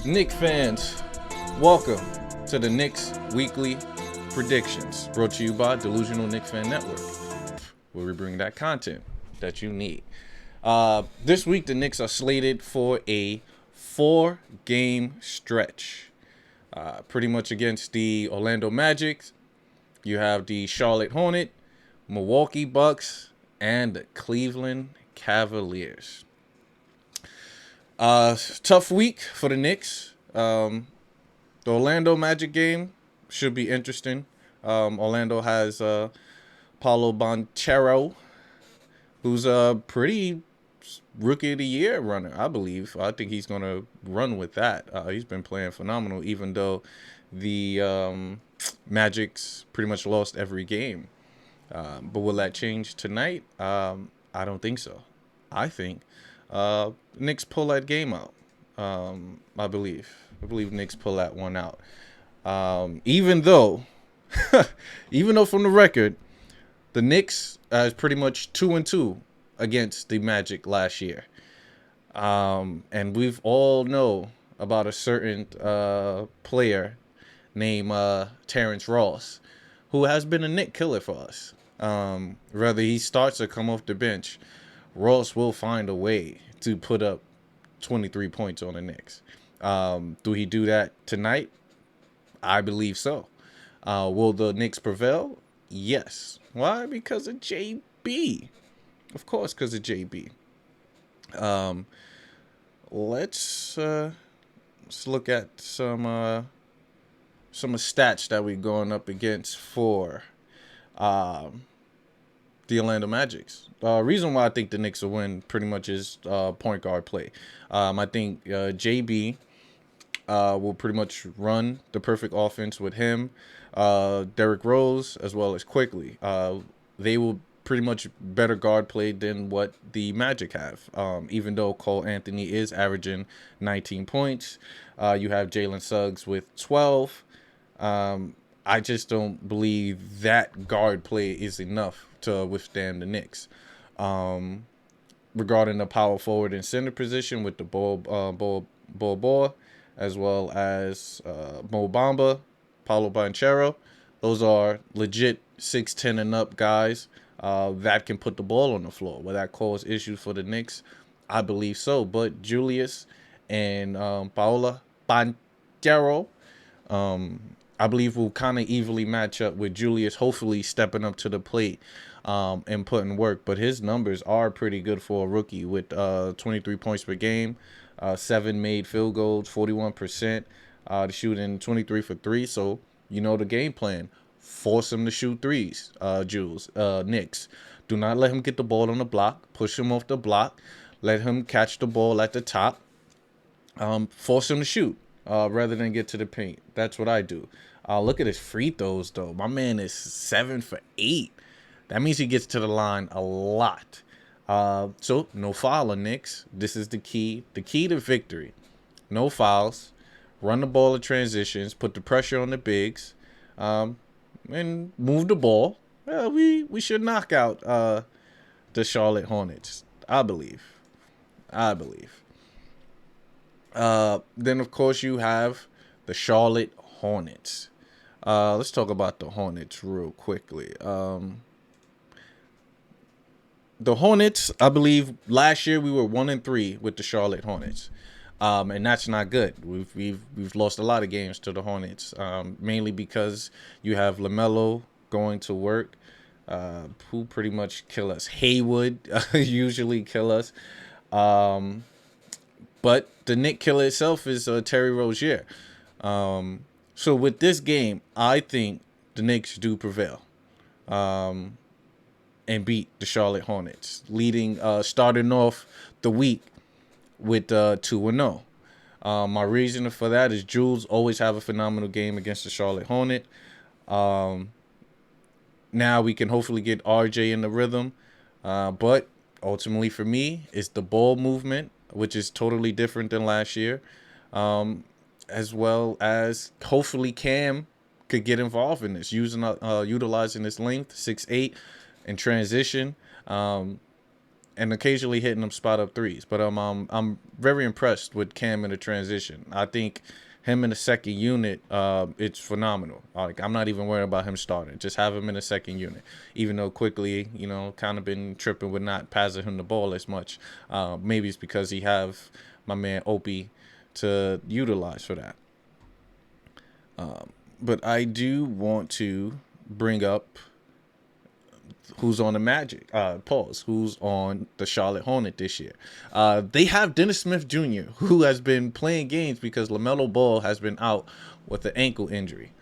Knicks fans, welcome to the Knicks Weekly Predictions, brought to you by Delusional Knicks Fan Network, where we bring that content that you need. This week, the Knicks are slated for a 4-game stretch, pretty much against the Orlando Magic. You have the Charlotte Hornet, Milwaukee Bucks, and the Cleveland Cavaliers. Tough week for the Knicks. The Orlando Magic game should be interesting. Orlando has Paulo Banchero, who's a pretty rookie of the year runner, I believe. I think he's going to run with that. He's been playing phenomenal, even though the Magic's pretty much lost every game. But will that change tonight? I don't think so. I think Knicks pull that game out. I believe Knicks pull that one out. Even though from the record, the Knicks is pretty much 2-2 against the Magic last year. And we've all know about a certain player named Terrence Ross, who has been a Knick killer for us. Whether he starts or come off the bench, Ross will find a way to put up 23 points on the Knicks. Do he do that tonight? I believe so. Will the Knicks prevail? Yes. Why? Because of JB. Of course, because of JB. Let's look at some stats that we're going up against for the Orlando Magics. Reason why I think the Knicks will win pretty much is point guard play. I think JB will pretty much run the perfect offense with him, Derrick Rose, as well as Quickly. They will pretty much better guard play than what the Magic have. Even though Cole Anthony is averaging 19 points, you have Jalen Suggs with 12. I just don't believe that guard play is enough to withstand the Knicks. Regarding the power forward and center position with the Bol, as well as Mo Bamba, Paulo Banchero, those are legit 6'10" and up guys that can put the ball on the floor. Will that cause issues for the Knicks? I believe so. But Julius and Paulo Banchero, I believe will kind of evenly match up with Julius, hopefully stepping up to the plate and putting work. But his numbers are pretty good for a rookie with 23 points per game, 7 made field goals, 41%, shooting 23 for 3. So, you know the game plan. Force him to shoot threes, Knicks. Do not let him get the ball on the block. Push him off the block. Let him catch the ball at the top. Force him to shoot rather than get to the paint. That's what I do. Look at his free throws, though. My man is 7 for 8. That means he gets to the line a lot. So, no foul on Knicks. This is the key. The key to victory. No fouls. Run the ball in transitions. Put the pressure on the bigs. And move the ball. We should knock out the Charlotte Hornets. I believe. Then, of course, you have the Charlotte Hornets. Let's talk about the Hornets real quickly. The Hornets, I believe, last year we were 1-3 with the Charlotte Hornets, and that's not good. We've lost a lot of games to the Hornets, mainly because you have LaMelo going to work, who pretty much kill us. Haywood usually kill us, but the Nick killer itself is Terry Rozier. So with this game, I think the Knicks do prevail. And beat the Charlotte Hornets, starting off the week with 2-0. My reason for that is Jules always have a phenomenal game against the Charlotte Hornet. Now we can hopefully get RJ in the rhythm, but ultimately for me, it's the ball movement, which is totally different than last year, as well as hopefully Cam could get involved in this, utilizing his length, 6'8", in transition. and occasionally hitting them spot up threes. But I'm very impressed with Cam in the transition. I think him in the second unit, it's phenomenal. Like, I'm not even worried about him starting. Just have him in the second unit. Even though quickly, kind of been tripping with not passing him the ball as much. Maybe it's because he have my man Opie to utilize for that. But I do want to bring up who's on the Magic. Who's on the Charlotte Hornet this year. They have Dennis Smith Jr., who has been playing games because LaMelo Ball has been out with an ankle injury.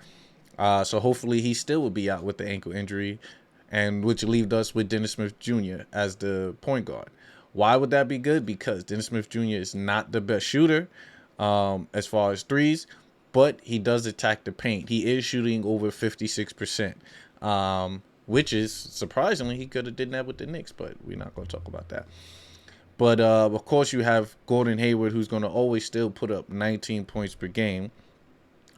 So hopefully he still will be out with the ankle injury, and which leaves us with Dennis Smith Jr. as the point guard. Why would that be good? Because Dennis Smith Jr. is not the best shooter as far as threes, but he does attack the paint. He is shooting over 56%, which is surprisingly, he could have did that with the Knicks, but we're not going to talk about that. But of course, you have Gordon Hayward, who's going to always still put up 19 points per game.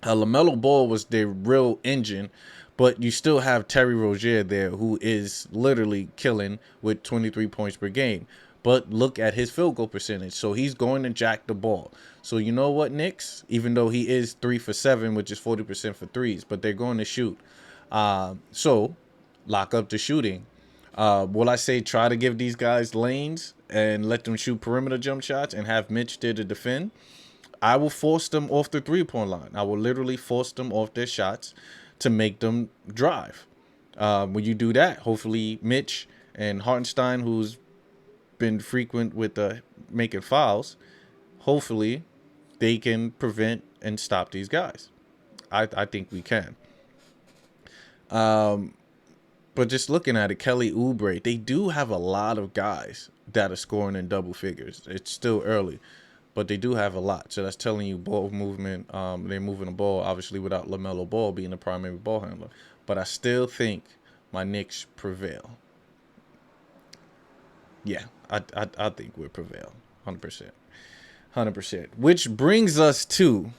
LaMelo Ball was their real engine, but you still have Terry Rozier there, who is literally killing with 23 points per game. But look at his field goal percentage. So he's going to jack the ball. So you know what, Knicks? Even though he is 3 for 7, which is 40% for threes, but they're going to shoot. So lock up the shooting. Will I say try to give these guys lanes and let them shoot perimeter jump shots and have Mitch there to defend? I will force them off the three-point line. I will literally force them off their shots to make them drive. When you do that, hopefully Mitch and Hartenstein, who's been frequent with making fouls, hopefully they can prevent and stop these guys. I think we can. But just looking at it, Kelly Oubre, they do have a lot of guys that are scoring in double figures. It's still early, but they do have a lot. So that's telling you ball movement. They're moving the ball, obviously, without LaMelo Ball being the primary ball handler. But I still think my Knicks prevail. Yeah, I think we'll prevail. 100%. 100%. Which brings us to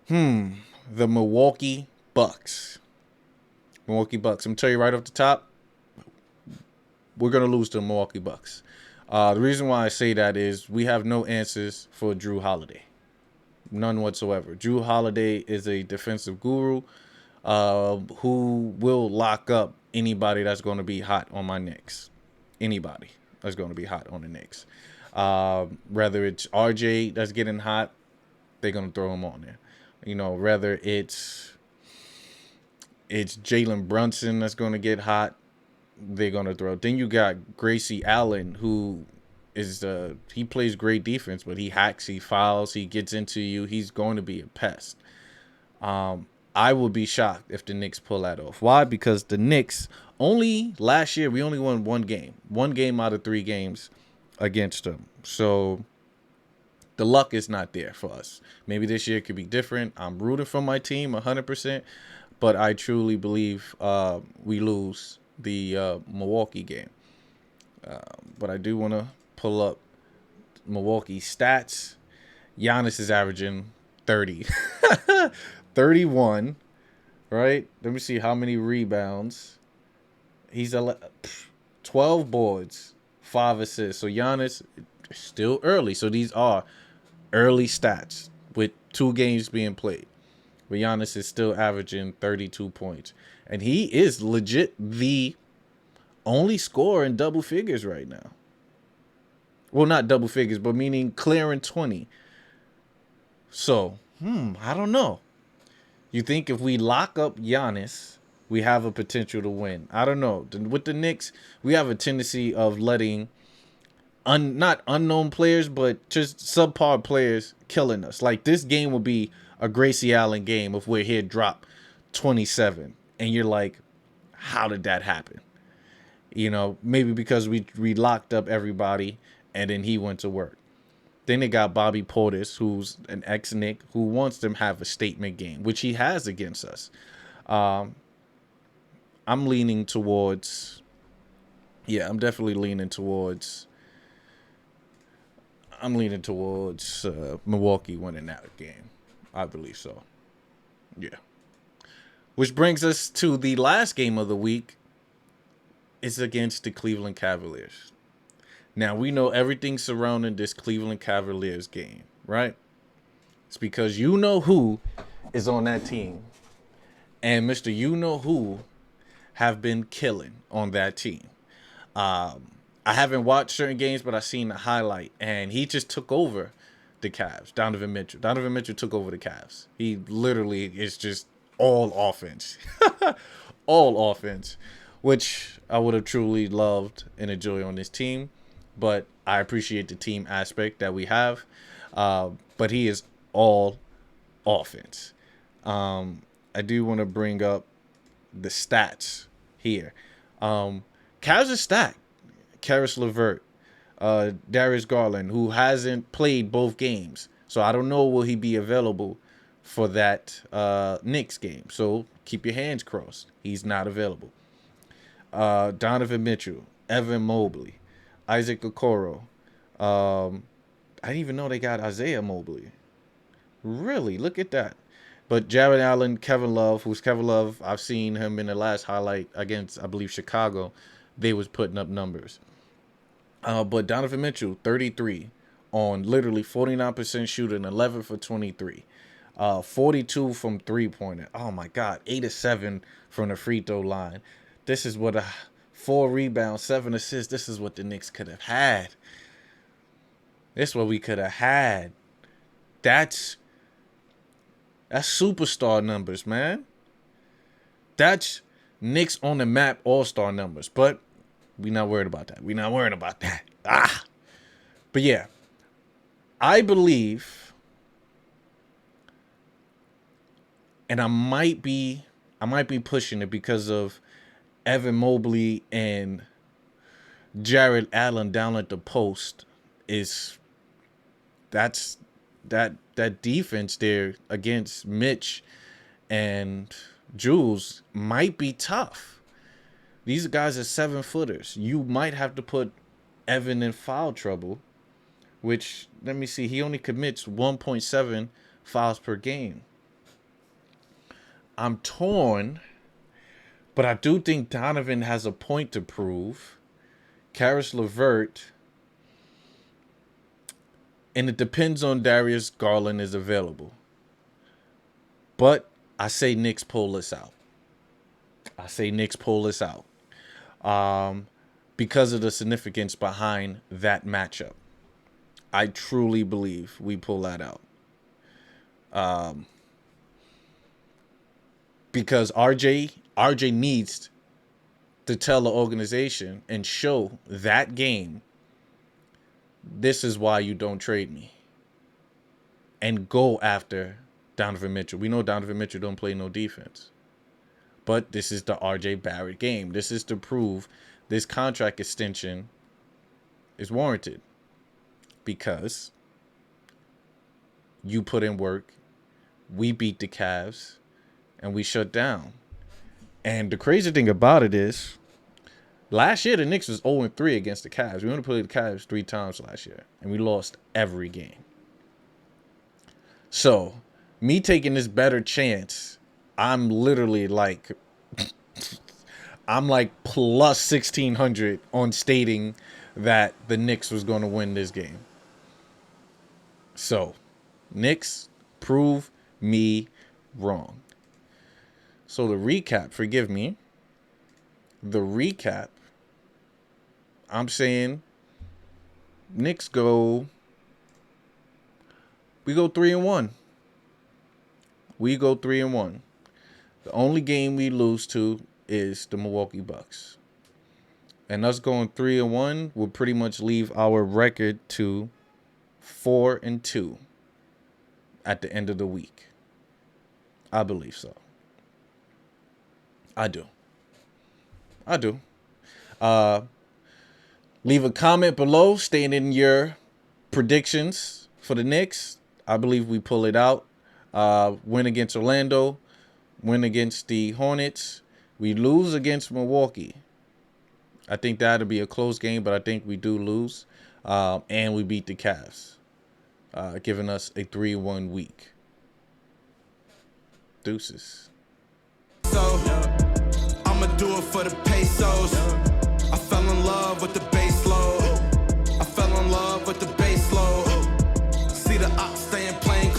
the Milwaukee Bucks. Milwaukee Bucks. I'm going to tell you right off the top, we're going to lose to the Milwaukee Bucks. The reason why I say that is we have no answers for Drew Holiday. None whatsoever. Drew Holiday is a defensive guru who will lock up anybody that's going to be hot on my Knicks. Anybody that's going to be hot on the Knicks. Whether it's RJ that's getting hot, they're going to throw him on there. Whether it's Jalen Brunson that's going to get hot, they're going to throw. Then you got Gracie Allen, who is he plays great defense, but he hacks, he fouls, he gets into you. He's going to be a pest. I would be shocked if the Knicks pull that off. Why? Because the Knicks, last year, we only won one game. One game out of 3 games against them. So the luck is not there for us. Maybe this year could be different. I'm rooting for my team 100%, but I truly believe we lose the Milwaukee game. But I do want to pull up Milwaukee stats. Giannis is averaging 30. 31, right? Let me see how many rebounds. He's 12 boards, 5 assists. So Giannis is still early. So these are early stats with 2 games being played. But Giannis is still averaging 32 points. And he is legit the only scorer in double figures right now. Well, not double figures, but meaning clearing 20. So, I don't know. You think if we lock up Giannis, we have a potential to win? I don't know. With the Knicks, we have a tendency of letting not unknown players, but just subpar players killing us. Like, this game will be a Gracie Allen game if we're here drop 27. And you're like, how did that happen? Maybe because we locked up everybody and then he went to work. Then they got Bobby Portis, who's an ex-Knick, who wants them to have a statement game, which he has against us. I'm leaning towards... Yeah, I'm definitely leaning towards... Milwaukee winning that game. I believe so. Yeah. Which brings us to the last game of the week. is against the Cleveland Cavaliers. Now, we know everything surrounding this Cleveland Cavaliers game, right? It's because you know who is on that team. And Mr. You know who have been killing on that team. I haven't watched certain games, but I've seen the highlight. And he just took over the Cavs, Donovan Mitchell. Donovan Mitchell took over the Cavs. He literally is just all offense. All offense. Which I would have truly loved and enjoyed on this team. But I appreciate the team aspect that we have. But he is all offense. I do want to bring up the stats here. Cavs are stacked. Karis LeVert, Darius Garland, who hasn't played both games. So I don't know will he be available for that Knicks game. So keep your hands crossed. He's not available. Donovan Mitchell, Evan Mobley, Isaac Okoro. I didn't even know they got Isaiah Mobley. Really? Look at that. But Jared Allen, Kevin Love, who's Kevin Love, I've seen him in the last highlight against, I believe, Chicago. They was putting up numbers. But Donovan Mitchell, 33 on literally 49% shooting, 11 for 23. 42 from three-pointer. Oh, my God. 8 of 7 from the free throw line. This is what 4 rebounds, 7 assists. This is what the Knicks could have had. This is what we could have had. That's superstar numbers, man. That's Knicks on the map all-star numbers. But we not worried about that. We not worried about that. But yeah, I believe, and I might be pushing it because of Evan Mobley and Jared Allen down at the post. That defense there against Mitch and Jules might be tough. These guys are 7-footers. You might have to put Evan in foul trouble, which, let me see, he only commits 1.7 fouls per game. I'm torn, but I do think Donovan has a point to prove. Karis LeVert, and it depends on Darius Garland is available. But I say Knicks pull this out. Because of the significance behind that matchup. I truly believe we pull that out. Because RJ needs to tell the organization and show that game, this is why you don't trade me. And go after Donovan Mitchell. We know Donovan Mitchell don't play no defense. But this is the RJ Barrett game. This is to prove this contract extension is warranted. Because you put in work, we beat the Cavs, and we shut down. And the crazy thing about it is, last year the Knicks was 0-3 against the Cavs. We only played the Cavs 3 times last year, and we lost every game. So, me taking this better chance, I'm literally like, I'm like plus 1,600 on stating that the Knicks was going to win this game. So, Knicks, prove me wrong. So the recap, forgive me. The recap, I'm saying Knicks we go 3-1. We go 3-1. The only game we lose to is the Milwaukee Bucks. And us going 3-1 will pretty much leave our record to 4-2 at the end of the week. I believe so. I do. Leave a comment below stating your predictions for the Knicks. I believe we pull it out. Win against Orlando. Win against the Hornets. We lose against Milwaukee. I think that'll be a close game, but I think we do lose. And we beat the Cavs, giving us a 3-1 week. Deuces. So, I'ma do it for the pesos. fell in love with the bass load. I fell in love with the bass load. See the ops staying plain